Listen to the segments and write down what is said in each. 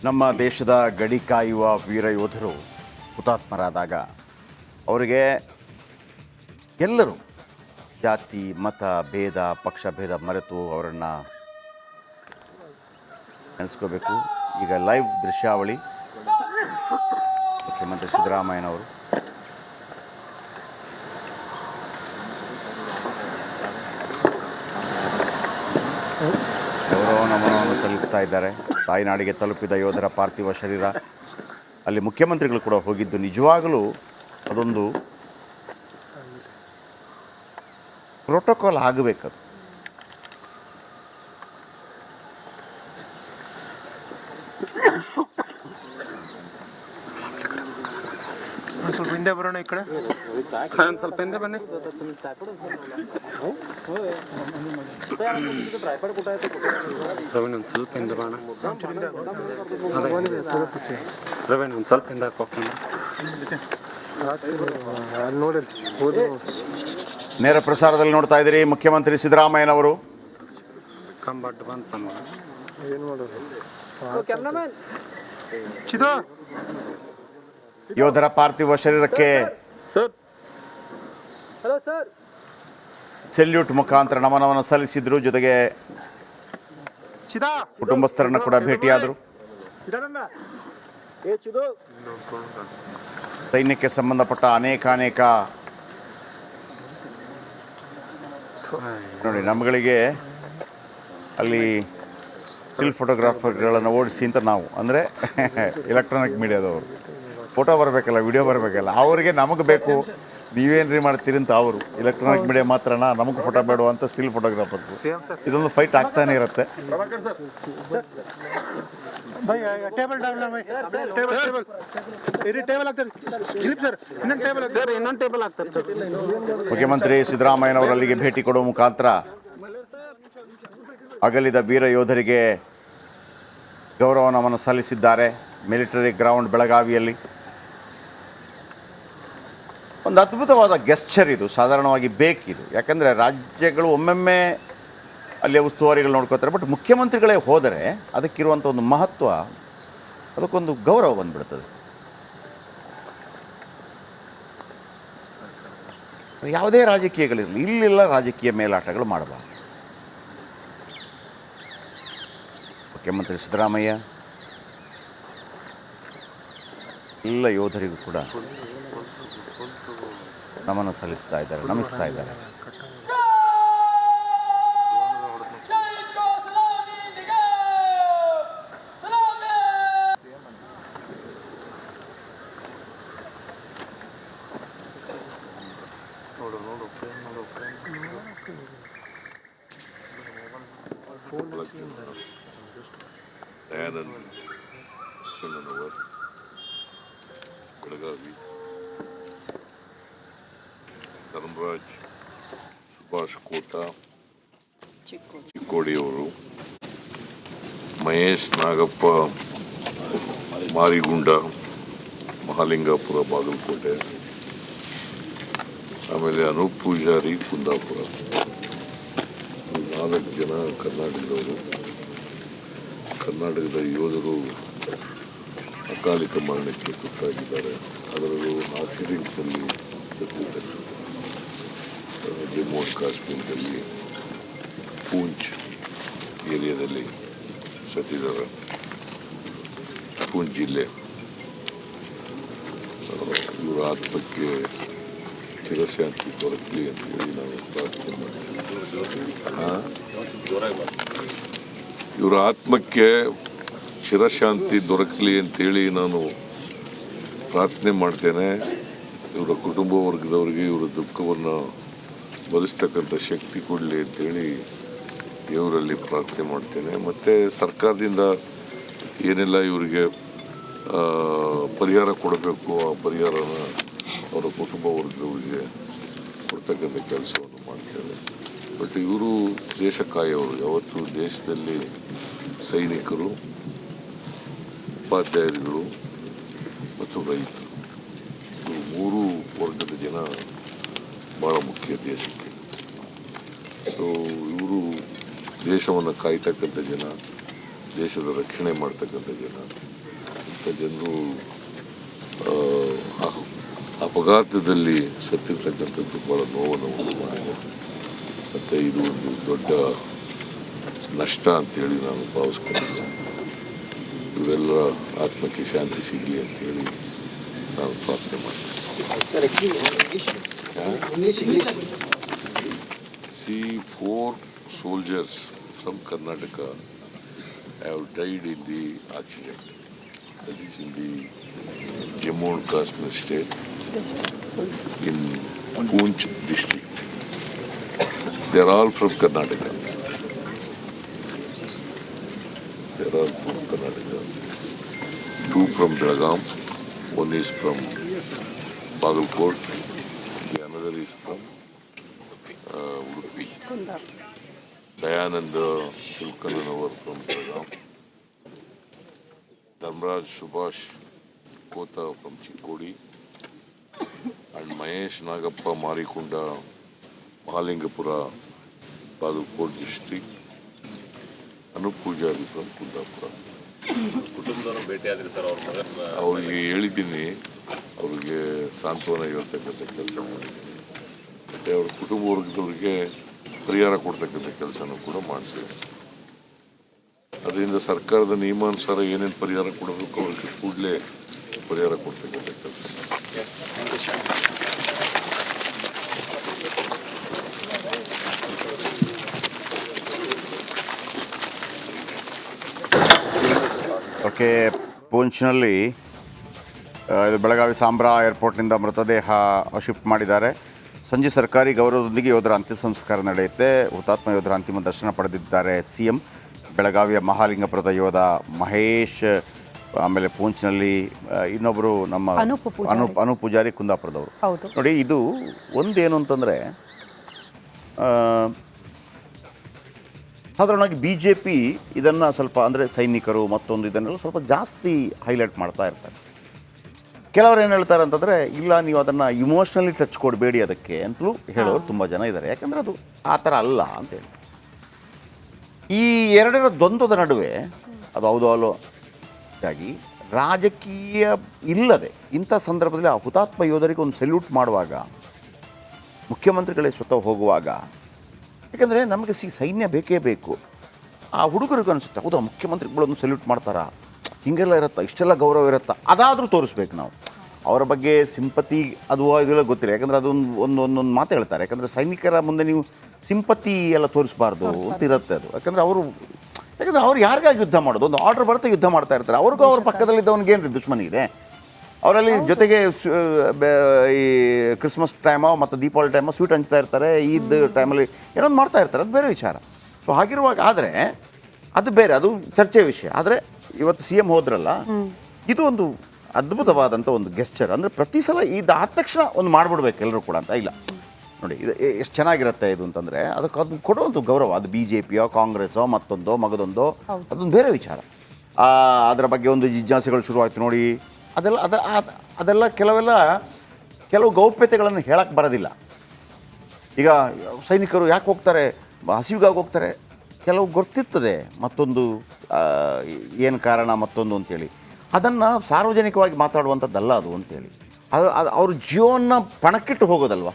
ನಮ್ಮ ದೇಶದ ಗಡಿ ಕಾಯುವ ವೀರ ಯೋಧರು ಹುತಾತ್ಮರಾದಾಗ ಅವರಿಗೆ ಎಲ್ಲರೂ ಜಾತಿ ಮತ ಭೇದ ಪಕ್ಷ ಭೇದ ಮರೆತು ಅವರನ್ನು ನೆನೆಸ್ಕೋಬೇಕು. ಈಗ ಲೈವ್ ದೃಶ್ಯಾವಳಿ ಮುಖ್ಯಮಂತ್ರಿ ಸಿದ್ದರಾಮಯ್ಯನವರು ಗೌರವ ನಮನವನ್ನು ಸಲ್ಲಿಸ್ತಾ ಇದ್ದಾರೆ. ತಾಯ್ನಾಡಿಗೆ ತಲುಪಿದ ಯೋಧರ ಪಾರ್ಥಿವ ಶರೀರ ಅಲ್ಲಿ ಮುಖ್ಯಮಂತ್ರಿಗಳು ಕೂಡ ಹೋಗಿದ್ದು ನಿಜವಾಗಲೂ ಅದೊಂದು ಪ್ರೋಟೋಕಾಲ್ ಆಗಬೇಕದು. ಸ್ವಲ್ಪ ಹಿಂದೆ ಬರೋಣ ಈ ಕಡೆ, ಸ್ವಲ್ಪ ಹಿಂದೆ ಬನ್ನಿ. ರವೀಣ್ ಒಂದು ಸ್ವಲ್ಪ ಹಿಂದೆ ಬಾಣ, ರವೀಣ್ ಒಂದು ಸ್ವಲ್ಪ ಹಿಂದೆ ಹಾಕೋಣ. ನೇರ ಪ್ರಸಾರದಲ್ಲಿ ನೋಡ್ತಾ ಇದ್ದೀರಿ ಮುಖ್ಯಮಂತ್ರಿ ಸಿದ್ದರಾಮಯ್ಯನವರು. ಕಂಬಟ್ಟು ಬಂತ ಏನು ಮಾಡೋದು ಯೋಧರ ಪಾರ್ಥಿವ ಶರೀರಕ್ಕೆ ಸೆಲ್ಯೂಟ್ ಮುಖಾಂತರ ನಮನವನ್ನು ಸಲ್ಲಿಸಿದ್ರು. ಜೊತೆಗೆ ಕುಟುಂಬಸ್ಥರನ್ನು ಕೂಡ ಭೇಟಿಯಾದರು. ಸೈನ್ಯಕ್ಕೆ ಸಂಬಂಧಪಟ್ಟ ಅನೇಕ ನೋಡಿ ನಮ್ಮಗಳಿಗೆ ಅಲ್ಲಿ ಸ್ಟಿಲ್ ಫೋಟೋಗ್ರಾಫರ್ಗಳನ್ನು ಓಡಿಸಿ ಅಂತ ನಾವು ಅಂದರೆ ಎಲೆಕ್ಟ್ರಾನಿಕ್ ಮೀಡಿಯಾದವರು ಫೋಟೋ ಬರಬೇಕಲ್ಲ, ವಿಡಿಯೋ ಬರಬೇಕಲ್ಲ, ಅವರಿಗೆ ನಮಗೆ ಬೇಕು ನೀವೇನ್ರಿ ಮಾಡ್ತೀರಿ ಅಂತ ಅವರು ಎಲೆಕ್ಟ್ರಾನಿಕ್ ಮೀಡಿಯಾ ಮಾತ್ರನಾ, ನಮಗೆ ಫೋಟೋ ಬೇಡುವ ಅಂತ ಸ್ಟಿಲ್ ಫೋಟೋಗ್ರಾಫರ್ಸು. ಇದೊಂದು ಫೈಟ್ ಆಗ್ತಾನೆ ಇರುತ್ತೆ. ಮುಖ್ಯಮಂತ್ರಿ ಸಿದ್ದರಾಮಯ್ಯನವರು ಅಲ್ಲಿಗೆ ಭೇಟಿ ಕೊಡುವ ಮುಖಾಂತರ ಅಗಲಿದ ವೀರ ಯೋಧರಿಗೆ ಗೌರವ ನಮನ ಸಲ್ಲಿಸಿದ್ದಾರೆ. ಮಿಲಿಟರಿ ಗ್ರೌಂಡ್ ಬೆಳಗಾವಿಯಲ್ಲಿ ಒಂದು ಅದ್ಭುತವಾದ ಗೆಸ್ಚರ್ ಇದು. ಸಾಧಾರಣವಾಗಿ ಬೇಕಿದು, ಯಾಕಂದರೆ ರಾಜ್ಯಗಳು ಒಮ್ಮೊಮ್ಮೆ ಅಲ್ಲಿಯ ಉಸ್ತುವಾರಿಗಳು ನೋಡ್ಕೋತಾರೆ. ಬಟ್ ಮುಖ್ಯಮಂತ್ರಿಗಳೇ ಹೋದರೆ ಅದಕ್ಕಿರುವಂಥ ಒಂದು ಮಹತ್ವ, ಅದಕ್ಕೊಂದು ಗೌರವ ಬಂದ್ಬಿಡ್ತದೆ. ಯಾವುದೇ ರಾಜಕೀಯಗಳಿರಲಿ, ಇಲ್ಲೆಲ್ಲ ರಾಜಕೀಯ ಮೇಲಾಟಗಳು ಮಾಡಬಾರ್ದು. ಮುಖ್ಯಮಂತ್ರಿ ಸಿದ್ದರಾಮಯ್ಯ ಎಲ್ಲ ಯೋಧರಿಗೂ ಕೂಡ ನಮನ ಸಲ್ಲಿಸ್ತಾ ಇದ್ದಾರೆ, ನಮಿಸ್ತಾ ಇದ್ದಾರೆ. ಬೆಳಗಾವಿ, ಧರ್ಮರಾಜ್, ಸುಭಾಷ್ ಕೋಟ, ಚಿಕ್ಕೋಡಿಯವರು, ಮಹೇಶ್ ನಾಗಪ್ಪ, ಮಾರಿಗುಂಡ, ಮಹಾಲಿಂಗಾಪುರ, ಬಾಗಲಕೋಟೆ, ಆಮೇಲೆ ಅನೂಪ್ ಪೂಜಾರಿ, ಕುಂದಾಪುರ. 4 ಜನ ಕರ್ನಾಟಕದವರು. ಕರ್ನಾಟಕದ ಯೋಧರು ಅಕಾಲಿಕ ಮರಣಕ್ಕೆ ತುತ್ತಾಗಿದ್ದಾರೆ. ಅದರಲ್ಲೂ ಆಕ್ಸಿಡೆಂಟ್ನಲ್ಲಿ ಸತ್ತಿದ್ದಾರೆ. ಜಮ್ಮು ಅಂಡ್ ಕಾಶ್ಮೀರದಲ್ಲಿ ಪೂಂಚ್ ಏರಿಯಾದಲ್ಲಿ ಸತ್ತಿದ್ದಾರೆ. ಪೂಂಚ್ ಜಿಲ್ಲೆ. ಇವರ ಆತ್ಮಕ್ಕೆ ಚಿರಶಾಂತಿ ದೊರಕಲಿ ಅಂತೇಳಿ ನಾವು ಪ್ರಾರ್ಥನೆ ಮಾಡ್ತೀವಿ. ಇವರ ಆತ್ಮಕ್ಕೆ ಚಿರಶಾಂತಿ ದೊರಕಲಿ ಅಂತೇಳಿ ನಾನು ಪ್ರಾರ್ಥನೆ ಮಾಡ್ತೇನೆ. ಇವರ ಕುಟುಂಬ ವರ್ಗದವರಿಗೆ ಇವರ ದುಃಖವನ್ನು ಭರಿಸ್ತಕ್ಕಂಥ ಶಕ್ತಿ ಕೊಡಲಿ ಅಂತೇಳಿ ಇವರಲ್ಲಿ ಪ್ರಾರ್ಥನೆ ಮಾಡ್ತೇನೆ. ಮತ್ತು ಸರ್ಕಾರದಿಂದ ಏನೆಲ್ಲ ಇವರಿಗೆ ಪರಿಹಾರ ಕೊಡಬೇಕು ಆ ಪರಿಹಾರನ ಅವರ ಕುಟುಂಬ ವರ್ಗದವರಿಗೆ ಕೊಡ್ತಕ್ಕಂಥ ಕೆಲಸವನ್ನು ಮಾಡ್ತೇವೆ. ಬಟ್ ಇವರು ದೇಶ ಕಾಯೋರು. ಯಾವತ್ತು ದೇಶದಲ್ಲಿ ಸೈನಿಕರು, ಉಪಾಧ್ಯಾಯರುಗಳು ಮತ್ತು ರೈತರು, ಇವರು 3 ವರ್ಗದ ಜನ ಭಾಳ ಮುಖ್ಯ ದೇಶಕ್ಕೆ. ಸೊ ಇವರು ದೇಶವನ್ನು ಕಾಯ್ತಕ್ಕಂಥ ಜನ. ದೇಶದ ರಕ್ಷಣೆ ಮಾಡ್ತಕ್ಕಂಥ ಜನ. ಇಂಥ ಜನರು ಅಪಘಾತದಲ್ಲಿ ಸತ್ತಿರ್ತಕ್ಕಂಥದ್ದು ಭಾಳ ನೋವನ್ನು ಉಂಟು ಮಾಡಿದೆ. ಮತ್ತು ಇದು ಒಂದು ದೊಡ್ಡ ನಷ್ಟ ಅಂತೇಳಿ ನಾನು ಭಾವಿಸ್ಕೊಂಡಿದ್ದೆ. ಇವರೆಲ್ಲರ ಆತ್ಮಕ್ಕೆ ಶಾಂತಿ ಸಿಗಲಿ ಅಂತೇಳಿ ನಾನು ಪ್ರಾರ್ಥನೆ ಮಾಡ್ತೀನಿ. See, 4 soldiers from Karnataka have died in the accident. That is in the Jammu and Kashmir state, in Poonch district. They are all from Karnataka. They are all from Karnataka. 2 from Belgaum, 1 is from Bagalkot, the another is from Udupi. Dayananda Silkananavar from Belgaum. Dharmaraj Subhash Kota from Chikkodi. And Mahesh Nagappa Marikunda, Mahalingapura, Bagalkot district. Anup Pujari from Kundapura. ಕುಟುಂಬದವರು ಭೇಟಿಯಾದ್ರಿ sir ಅವ್ರ ಮಗನ? ಅವರಿಗೆ ಹೇಳಿದ್ದೀನಿ, ಅವ್ರಿಗೆ ಸಾಂತ್ವನ ಹೇಳ್ತಕ್ಕಂಥ ಕೆಲಸ ಮಾಡಿದ್ದೀನಿ. ಮತ್ತು ಅವ್ರ ಕುಟುಂಬ ವರ್ಗದವ್ರಿಗೆ ಪರಿಹಾರ ಕೊಡ್ತಕ್ಕಂಥ ಕೆಲಸನೂ ಕೂಡ ಮಾಡಿಸಿದೆ. ಅದರಿಂದ ಸರ್ಕಾರದ ನಿಯಮಾನುಸಾರ ಏನೇನು ಪರಿಹಾರ ಕೊಡಬೇಕು ಅವ್ರಿಗೆ ಕೂಡಲೇ ಪರಿಹಾರ ಕೊಡ್ತಕ್ಕಂಥ ಕೆಲಸ. ಓಕೆ, ಪೂಂಚ್ನಲ್ಲಿ ಇದು ಬೆಳಗಾವಿ ಸಾಂಬ್ರಾ ಏರ್ಪೋರ್ಟ್ನಿಂದ ಮೃತದೇಹ ಶಿಫ್ಟ್ ಮಾಡಿದ್ದಾರೆ. ಸಂಜೆ ಸರ್ಕಾರಿ ಗೌರವದೊಂದಿಗೆ ಯೋಧರ ಅಂತ್ಯ ಸಂಸ್ಕಾರ ನಡೆಯುತ್ತೆ. ಹುತಾತ್ಮ ಯೋಧರ ಅಂತಿಮ ದರ್ಶನ ಪಡೆದಿದ್ದಾರೆ ಸಿಎಂ. ಬೆಳಗಾವಿಯ ಮಹಾಲಿಂಗಪುರದ ಯೋಧ ಮಹೇಶ್, ಆಮೇಲೆ ಪೂಂಚ್ನಲ್ಲಿ ಇನ್ನೊಬ್ಬರು ನಮ್ಮ ಅನೂಪ್ ಪೂಜಾರಿ ಕುಂದಾಪುರದವರು. ನೋಡಿ, ಇದು ಒಂದೇನು ಅಂತಂದರೆ ಸಾಧಾರಣವಾಗಿ BJP ಇದನ್ನು ಸ್ವಲ್ಪ ಅಂದರೆ ಸೈನಿಕರು ಮತ್ತೊಂದು ಇದನ್ನೆಲ್ಲ ಸ್ವಲ್ಪ ಜಾಸ್ತಿ ಹೈಲೈಟ್ ಮಾಡ್ತಾ ಇರ್ತಾರೆ. ಕೆಲವರು ಏನು ಹೇಳ್ತಾರೆ ಅಂತಂದರೆ, ಇಲ್ಲ ನೀವು ಅದನ್ನು ಇಮೋಷ್ನಲಿ ಟಚ್ ಕೊಡಬೇಡಿ ಅದಕ್ಕೆ ಅಂತಲೂ ಹೇಳೋರು ತುಂಬ ಜನ ಇದ್ದಾರೆ. ಯಾಕಂದರೆ ಅದು ಆ ಥರ ಅಲ್ಲ ಅಂತೇಳಿ. ಈ ಎರಡರ ದ್ವಂದ್ವದ ನಡುವೆ ಅದು ಹೌದು ಅಲ್ಲೋ ಆಗಿ ರಾಜಕೀಯ ಇಲ್ಲದೆ ಇಂಥ ಸಂದರ್ಭದಲ್ಲಿ ಆ ಹುತಾತ್ಮ ಯೋಧರಿಗೆ ಒಂದು ಸೆಲ್ಯೂಟ್ ಮಾಡುವಾಗ, ಮುಖ್ಯಮಂತ್ರಿಗಳೇ ಸ್ವತಃ ಹೋಗುವಾಗ, ಯಾಕಂದರೆ ನಮಗೆ ಸೈನ್ಯ ಬೇಕೇ ಬೇಕು. ಆ ಹುಡುಗರಿಗೂ ಅನಿಸುತ್ತೆ, ಹೌದಾ ಮುಖ್ಯಮಂತ್ರಿಗಳೊಂದು ಸೆಲ್ಯೂಟ್ ಮಾಡ್ತಾರಾ, ಹೀಗೆಲ್ಲ ಇರುತ್ತಾ, ಇಷ್ಟೆಲ್ಲ ಗೌರವ ಇರುತ್ತಾ, ಅದಾದರೂ ತೋರಿಸ್ಬೇಕು ನಾವು. ಅವರ ಬಗ್ಗೆ ಸಿಂಪತಿ ಅದು ಇದೆಲ್ಲ ಗೊತ್ತಿಲ್ಲ. ಯಾಕಂದರೆ ಅದೊಂದು ಒಂದೊಂದು ಮಾತು ಹೇಳ್ತಾರೆ, ಯಾಕಂದರೆ ಸೈನಿಕರ ಮುಂದೆ ನೀವು ಸಿಂಪತಿ ಎಲ್ಲ ತೋರಿಸ್ಬಾರ್ದು ಅಂತ ಇರುತ್ತೆ ಅದು. ಯಾಕಂದರೆ ಅವ್ರು ಯಾರಿಗಾಗಿ ಯುದ್ಧ ಮಾಡೋದು, ಒಂದು ಆರ್ಡರ್ ಬರುತ್ತೆ ಯುದ್ಧ ಮಾಡ್ತಾ ಇರ್ತಾರೆ. ಅವ್ರಿಗೂ ಅವ್ರ ಪಕ್ಕದಲ್ಲಿದ್ದವನಿಗೇನು ರೀ ದುಶ್ಮನಿ ಇದೆ. ಅವರಲ್ಲಿ ಜೊತೆಗೆ ಈ ಕ್ರಿಸ್ಮಸ್ ಟೈಮೋ ಮತ್ತು ದೀಪಾವಳಿ ಟೈಮೋ ಸ್ವೀಟ್ ಹಂಚ್ತಾ ಇರ್ತಾರೆ, ಈದ್ ಟೈಮಲ್ಲಿ ಏನೊಂದು ಮಾಡ್ತಾ ಇರ್ತಾರೆ, ಅದು ಬೇರೆ ವಿಚಾರ. ಸೊ ಹಾಗಿರುವಾಗ ಆದರೆ ಅದು ಬೇರೆ, ಅದು ಚರ್ಚೆ ವಿಷಯ. ಆದರೆ ಇವತ್ತು CM ಹೋದ್ರಲ್ಲ, ಇದು ಒಂದು ಅದ್ಭುತವಾದಂಥ ಒಂದು ಗೆಸ್ಚರ್. ಅಂದರೆ ಪ್ರತಿ ಸಲ ಇದಾದ ತಕ್ಷಣ ಒಂದು ಮಾಡಿಬಿಡ್ಬೇಕು ಎಲ್ಲರೂ ಕೂಡ ಅಂತ ಇಲ್ಲ. ನೋಡಿ, ಇದು ಎಷ್ಟು ಚೆನ್ನಾಗಿರುತ್ತೆ ಇದು ಅಂತಂದರೆ ಅದಕ್ಕೆ ಅದು ಕೊಡೋವಂಥ ಗೌರವ. ಅದು BJPಯೋ ಕಾಂಗ್ರೆಸ್ಸೋ ಮತ್ತೊಂದೋ ಮಗದೊಂದೋ ಅದೊಂದು ಬೇರೆ ವಿಚಾರ. ಅದರ ಬಗ್ಗೆ ಒಂದು ಜಿಜ್ಞಾಸೆಗಳು ಶುರುವಾಯಿತು ನೋಡಿ. ಅದೆಲ್ಲ ಕೆಲವು ಗೌಪ್ಯತೆಗಳನ್ನು ಹೇಳಕ್ಕೆ ಬರೋದಿಲ್ಲ. ಈಗ ಸೈನಿಕರು ಯಾಕೆ ಹೋಗ್ತಾರೆ, ಹಸಿವಿಗಾಗಿ ಹೋಗ್ತಾರೆ, ಕೆಲವು ಗೊತ್ತಿರ್ತದೆ ಮತ್ತೊಂದು ಏನು ಕಾರಣ ಮತ್ತೊಂದು ಅಂತೇಳಿ. ಅದನ್ನು ಸಾರ್ವಜನಿಕವಾಗಿ ಮಾತಾಡುವಂಥದ್ದಲ್ಲ ಅದು ಅಂತೇಳಿ. ಅವ್ರ ಜೀವನ ಪಣಕ್ಕಿಟ್ಟು ಹೋಗೋದಲ್ವ.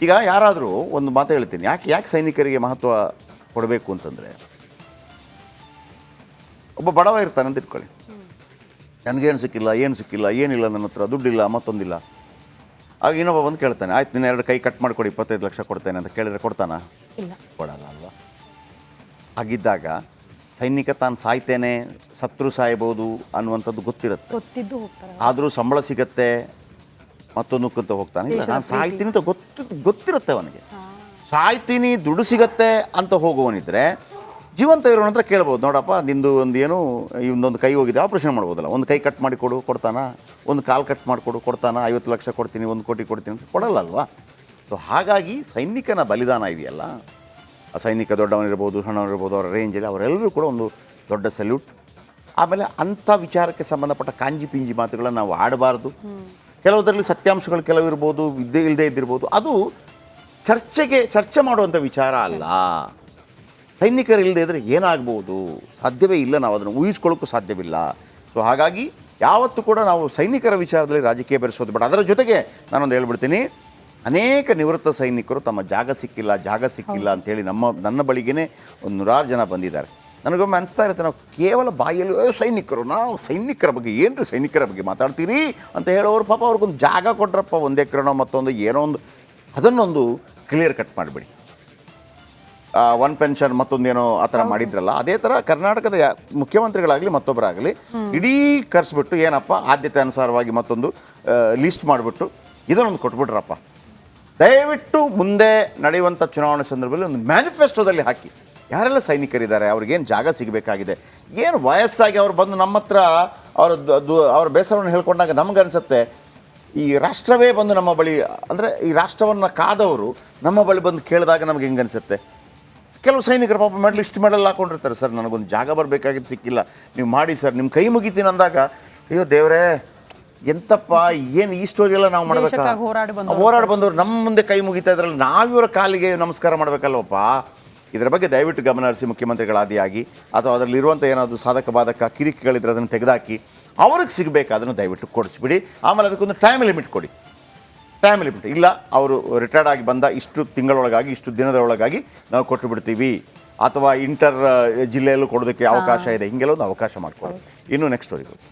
ಈಗ ಯಾರಾದರೂ ಒಂದು ಮಾತು ಹೇಳ್ತೀನಿ, ಯಾಕೆ ಸೈನಿಕರಿಗೆ ಮಹತ್ವ ಕೊಡಬೇಕು ಅಂತಂದರೆ, ಒಬ್ಬ ಬಡವ ಇರ್ತಾನೆ ಅಂತ ಇಟ್ಕೊಳ್ಳಿ, ನನಗೇನು ಸಿಕ್ಕಿಲ್ಲ, ಏನಿಲ್ಲ, ನನ್ನ ಹತ್ರ ದುಡ್ಡಿಲ್ಲ, ಮತ್ತೊಂದಿಲ್ಲ. ಆಗ ಇನ್ನೊಬ್ಬ ಬಂದು ಕೇಳ್ತಾನೆ, ಆಯ್ತು ನೀನು 2 ಕೈ ಕಟ್ ಮಾಡಿಕೊಡಿ 25 ಲಕ್ಷ ಕೊಡ್ತೇನೆ ಅಂತ ಕೇಳಿದರೆ ಕೊಡ್ತಾನ? ಕೊಡಲ್ಲ ಅಲ್ವಾ. ಹಾಗಿದ್ದಾಗ ಸೈನಿಕ ತಾನು ಸಾಯ್ತೇನೆ, ಸತ್ರು ಸಾಯ್ಬೋದು ಅನ್ನುವಂಥದ್ದು ಗೊತ್ತಿರುತ್ತೆ. ಆದರೂ ಸಂಬಳ ಸಿಗತ್ತೆ, ಮತ್ತೊಂದಕ್ಕಂತ ಹೋಗ್ತಾನೆ. ಇಲ್ಲ, ನಾನು ಸಾಯ್ತೀನಿ ಅಂತ ಗೊತ್ತಿರುತ್ತೆ ಅವನಿಗೆ. ಸಾಯ್ತೀನಿ, ದುಡ್ಡು ಸಿಗತ್ತೆ ಅಂತ ಹೋಗುವವನಿದ್ರೆ ಜೀವಂತ ಇರೋನ ಹತ್ರ ಕೇಳ್ಬೋದು, ನೋಡಪ್ಪ ನಿಂದು ಒಂದು ಏನು ಇನ್ನೊಂದು ಕೈ ಹೋಗಿದೆ, ಆಪ್ರೇಷನ್ ಮಾಡ್ಬೋದಲ್ಲ, ಒಂದು ಕೈ ಕಟ್ ಮಾಡಿ ಕೊಡ್ತಾನ, ಒಂದು ಕಾಲು ಕಟ್ ಮಾಡಿಕೊಡು ಕೊಡ್ತಾನ, 50 ಲಕ್ಷ ಕೊಡ್ತೀನಿ, 1 ಕೋಟಿ ಕೊಡ್ತೀನಿ ಅಂತ ಕೊಡಲ್ಲ ಅಲ್ವಾ. ಸೊ ಹಾಗಾಗಿ ಸೈನಿಕನ ಬಲಿದಾನ ಇದೆಯಲ್ಲ, ಆ ಸೈನಿಕ ದೊಡ್ಡವನಿರ್ಬೋದು ಸಣ್ಣವನಿರ್ಬೋದು, ಅವರ ರೇಂಜಲ್ಲಿ ಅವರೆಲ್ಲರೂ ಕೂಡ ಒಂದು ದೊಡ್ಡ ಸಲ್ಯೂಟ್. ಆಮೇಲೆ ಅಂಥ ವಿಚಾರಕ್ಕೆ ಸಂಬಂಧಪಟ್ಟ ಕಾಂಜಿ ಪಿಂಜಿ ಮಾತುಗಳನ್ನು ನಾವು ಆಡಬಾರ್ದು. ಕೆಲವುದರಲ್ಲಿ ಸತ್ಯಾಂಶಗಳು ಕೆಲವು ಇರ್ಬೋದು, ಇಲ್ಲದೇ ಇದ್ದಿರ್ಬೋದು. ಅದು ಚರ್ಚೆ ಮಾಡುವಂಥ ವಿಚಾರ ಅಲ್ಲ. ಸೈನಿಕರು ಇಲ್ಲದೆ ಇದ್ದರೆ ಏನಾಗ್ಬೋದು? ಸಾಧ್ಯವೇ ಇಲ್ಲ, ನಾವು ಅದನ್ನು ಊಹಿಸ್ಕೊಳ್ಳೋಕ್ಕೂ ಸಾಧ್ಯವಿಲ್ಲ. ಸೊ ಹಾಗಾಗಿ ಯಾವತ್ತೂ ಕೂಡ ನಾವು ಸೈನಿಕರ ವಿಚಾರದಲ್ಲಿ ರಾಜಕೀಯ ಬೆರೆಸೋದು ಬೇಡ. ಅದರ ಜೊತೆಗೆ ನಾನೊಂದು ಹೇಳ್ಬಿಡ್ತೀನಿ, ಅನೇಕ ನಿವೃತ್ತ ಸೈನಿಕರು ತಮ್ಮ ಜಾಗ ಸಿಕ್ಕಿಲ್ಲ ಅಂಥೇಳಿ ನನ್ನ ಬಳಿಗೇ ಒಂದು 100 ಜನ ಬಂದಿದ್ದಾರೆ. ನನಗೊಮ್ಮೆ ಅನಿಸ್ತಾ ಇರುತ್ತೆ, ನಾವು ಕೇವಲ ಬಾಯಲ್ಲಿ ಸೈನಿಕರು, ನಾವು ಸೈನಿಕರ ಬಗ್ಗೆ ಏನ್ರಿ ಸೈನಿಕರ ಬಗ್ಗೆ ಮಾತಾಡ್ತೀರಿ ಅಂತ ಹೇಳೋರು, ಪಾಪ ಅವ್ರಿಗೊಂದು ಜಾಗ ಕೊಟ್ರಪ್ಪ, 1 ಎಕರೆನೋ ಮತ್ತೊಂದು ಏನೋ ಒಂದು, ಅದನ್ನೊಂದು ಕ್ಲಿಯರ್ ಕಟ್ ಮಾಡಿಬಿಡಿ. 1 ಪೆನ್ಷನ್ ಮತ್ತೊಂದೇನೋ ಆ ಥರ ಮಾಡಿದ್ರಲ್ಲ, ಅದೇ ಥರ ಕರ್ನಾಟಕದ ಮುಖ್ಯಮಂತ್ರಿಗಳಾಗಲಿ ಮತ್ತೊಬ್ಬರಾಗಲಿ ಇಡೀ ಕರೆಸ್ಬಿಟ್ಟು ಏನಪ್ಪ ಆದ್ಯತೆ ಅನುಸಾರವಾಗಿ ಮತ್ತೊಂದು ಲಿಸ್ಟ್ ಮಾಡಿಬಿಟ್ಟು ಇದನ್ನೊಂದು ಕೊಟ್ಬಿಟ್ರಪ್ಪ. ದಯವಿಟ್ಟು ಮುಂದೆ ನಡೆಯುವಂಥ ಚುನಾವಣೆ ಸಂದರ್ಭದಲ್ಲಿ ಒಂದು ಮ್ಯಾನಿಫೆಸ್ಟೋದಲ್ಲಿ ಹಾಕಿ, ಯಾರೆಲ್ಲ ಸೈನಿಕರಿದ್ದಾರೆ, ಅವ್ರಿಗೇನು ಜಾಗ ಸಿಗಬೇಕಾಗಿದೆ, ಏನು ವಯಸ್ಸಾಗಿ ಅವ್ರು ಬಂದು ನಮ್ಮ ಹತ್ರ ಅವ್ರ ಬೇಸರವನ್ನು ಹೇಳ್ಕೊಂಡಾಗ ನಮಗನ್ಸುತ್ತೆ ಈ ರಾಷ್ಟ್ರವೇ ಬಂದು ನಮ್ಮ ಬಳಿ, ಅಂದರೆ ಈ ರಾಷ್ಟ್ರವನ್ನು ಕಾದವರು ನಮ್ಮ ಬಳಿ ಬಂದು ಕೇಳಿದಾಗ ನಮಗೆ ಹೆಂಗೆ ಅನಿಸುತ್ತೆ. ಕೆಲವು ಸೈನಿಕರು ಪಾಪ ಮೆಡಲ್ ಹಾಕೊಂಡಿರ್ತಾರೆ, ಸರ್ ನನಗೊಂದು ಜಾಗ ಬರಬೇಕಾಗಿದ್ದು ಸಿಕ್ಕಿಲ್ಲ, ನೀವು ಮಾಡಿ ಸರ್, ನಿಮ್ಮ ಕೈ ಮುಗಿತೀನಿ ಅಂದಾಗ, ಅಯ್ಯೋ ದೇವರೇ ಎಂತಪ್ಪ, ಏನು ಈ ಸ್ಟೋರಿ ಎಲ್ಲ ನಾವು ಮಾಡಬೇಕಾ? ಹೋರಾಡಿ ಬಂದವರು ನಮ್ಮ ಮುಂದೆ ಕೈ ಮುಗಿತಾ ಇದ್ರಲ್ಲ, ನಾವಿವರ ಕಾಲಿಗೆ ನಮಸ್ಕಾರ ಮಾಡಬೇಕಲ್ವಪ್ಪ. ಇದರ ಬಗ್ಗೆ ದಯವಿಟ್ಟು ಗಮನ ಹರಿಸಿ ಮುಖ್ಯಮಂತ್ರಿಗಳಾದಿಯಾಗಿ, ಅಥವಾ ಅದರಲ್ಲಿರುವಂಥ ಏನಾದರೂ ಸಾಧಕ ಬಾಧಕ ಕಿರಿಕಿಗಳಿದ್ರೆ ಅದನ್ನು ತೆಗೆದುಹಾಕಿ ಅವ್ರಿಗೆ ಸಿಗಬೇಕು ಅದನ್ನು ದಯವಿಟ್ಟು ಕೊಡಿಸ್ಬಿಡಿ. ಆಮೇಲೆ ಅದಕ್ಕೊಂದು ಟೈಮ್ ಲಿಮಿಟ್ ಕೊಡಿ. ಟೈಮ್ ಲಿಮಿಟ್ ಇಲ್ಲ, ಅವರು ರಿಟೈರ್ಡ್ ಆಗಿ ಬಂದ ಇಷ್ಟು ತಿಂಗಳೊಳಗಾಗಿ, ಇಷ್ಟು ದಿನದೊಳಗಾಗಿ ನಾವು ಕೊಟ್ಟು ಬಿಡ್ತೀವಿ, ಅಥವಾ ಇಂಟರ್ ಜಿಲ್ಲೆಯಲ್ಲೂ ಕೊಡೋದಕ್ಕೆ ಅವಕಾಶ ಇದೆ, ಹಿಂಗೆಲ್ಲ ಒಂದು ಅವಕಾಶ ಮಾಡಿಕೊಡಿ. ಇನ್ನು ನೆಕ್ಸ್ಟ್ ಸ್ಟೋರಿಗೆ ಹೋಗಿ.